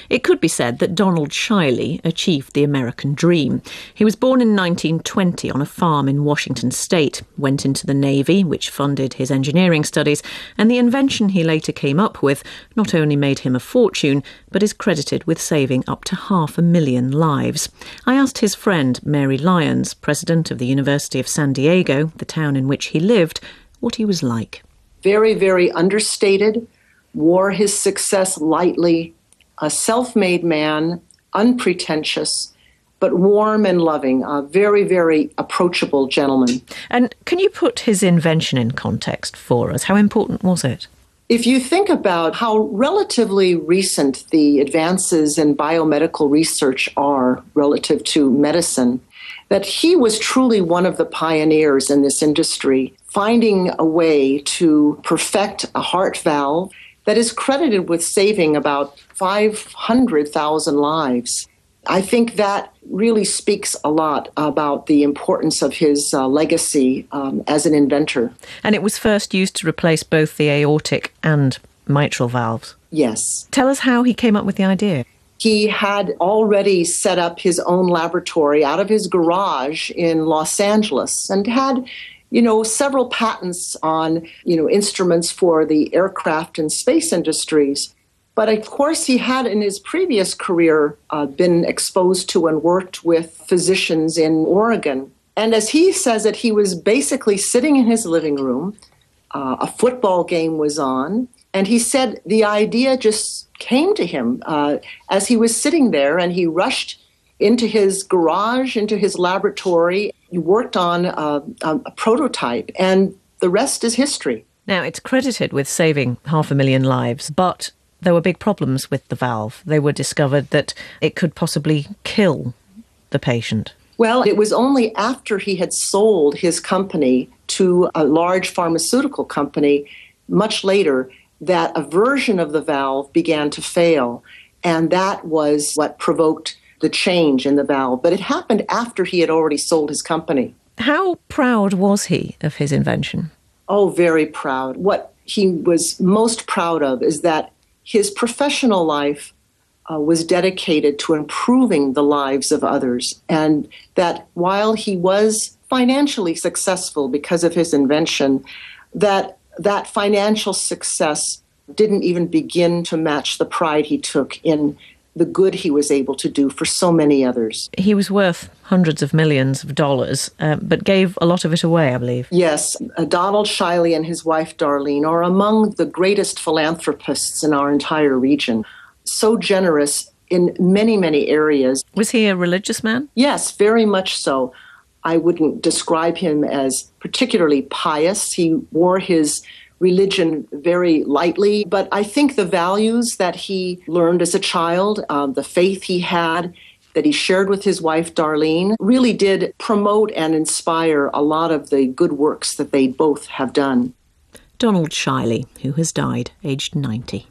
It could be said that Donald Shiley achieved the American dream. He was born in 1920 on a farm in Washington state, went into the Navy, which funded his engineering studies, and the invention he later came up with not only made him a fortune, but is credited with saving up to 500,000 lives. I asked his friend Mary Lyons, president of the University of San Diego, the town in which he lived, what he was like. Very, very understated, wore his success lightly, a self-made man, unpretentious, but warm and loving, a very, very approachable gentleman. And can you put his invention in context for us? How important was it? If you think about how relatively recent the advances in biomedical research are relative to medicine, that he was truly one of the pioneers in this industry, finding a way to perfect a heart valve that is credited with saving about 500,000 lives. I think that really speaks a lot about the importance of his legacy as an inventor. And it was first used to replace both the aortic and mitral valves. Yes. Tell us how he came up with the idea. He had already set up his own laboratory out of his garage in Los Angeles and had several patents on, instruments for the aircraft and space industries. But of course, he had in his previous career been exposed to and worked with physicians in Oregon. And as he says it, he was basically sitting in his living room. A football game was on. And he said the idea just came to him as he was sitting there, and he rushed into his garage, into his laboratory. He worked on a prototype, and the rest is history. Now, it's credited with saving 500,000 lives, but there were big problems with the valve. They were discovered that it could possibly kill the patient. Well, it was only after he had sold his company to a large pharmaceutical company much later that a version of the valve began to fail, and that was what provoked the change in the valve. But it happened after he had already sold his company. How proud was he of his invention? Oh, very proud. What he was most proud of is that his professional life was dedicated to improving the lives of others, and that while he was financially successful because of his invention, that financial success didn't even begin to match the pride he took in the good he was able to do for so many others. He was worth hundreds of millions of dollars, but gave a lot of it away, I believe. Yes. Donald Shiley and his wife Darlene are among the greatest philanthropists in our entire region. So generous in many, many areas. Was he a religious man? Yes, very much so. I wouldn't describe him as particularly pious. He wore his religion very lightly, but I think the values that he learned as a child, the faith he had, that he shared with his wife Darlene, really did promote and inspire a lot of the good works that they both have done. Donald Shiley, who has died aged 90.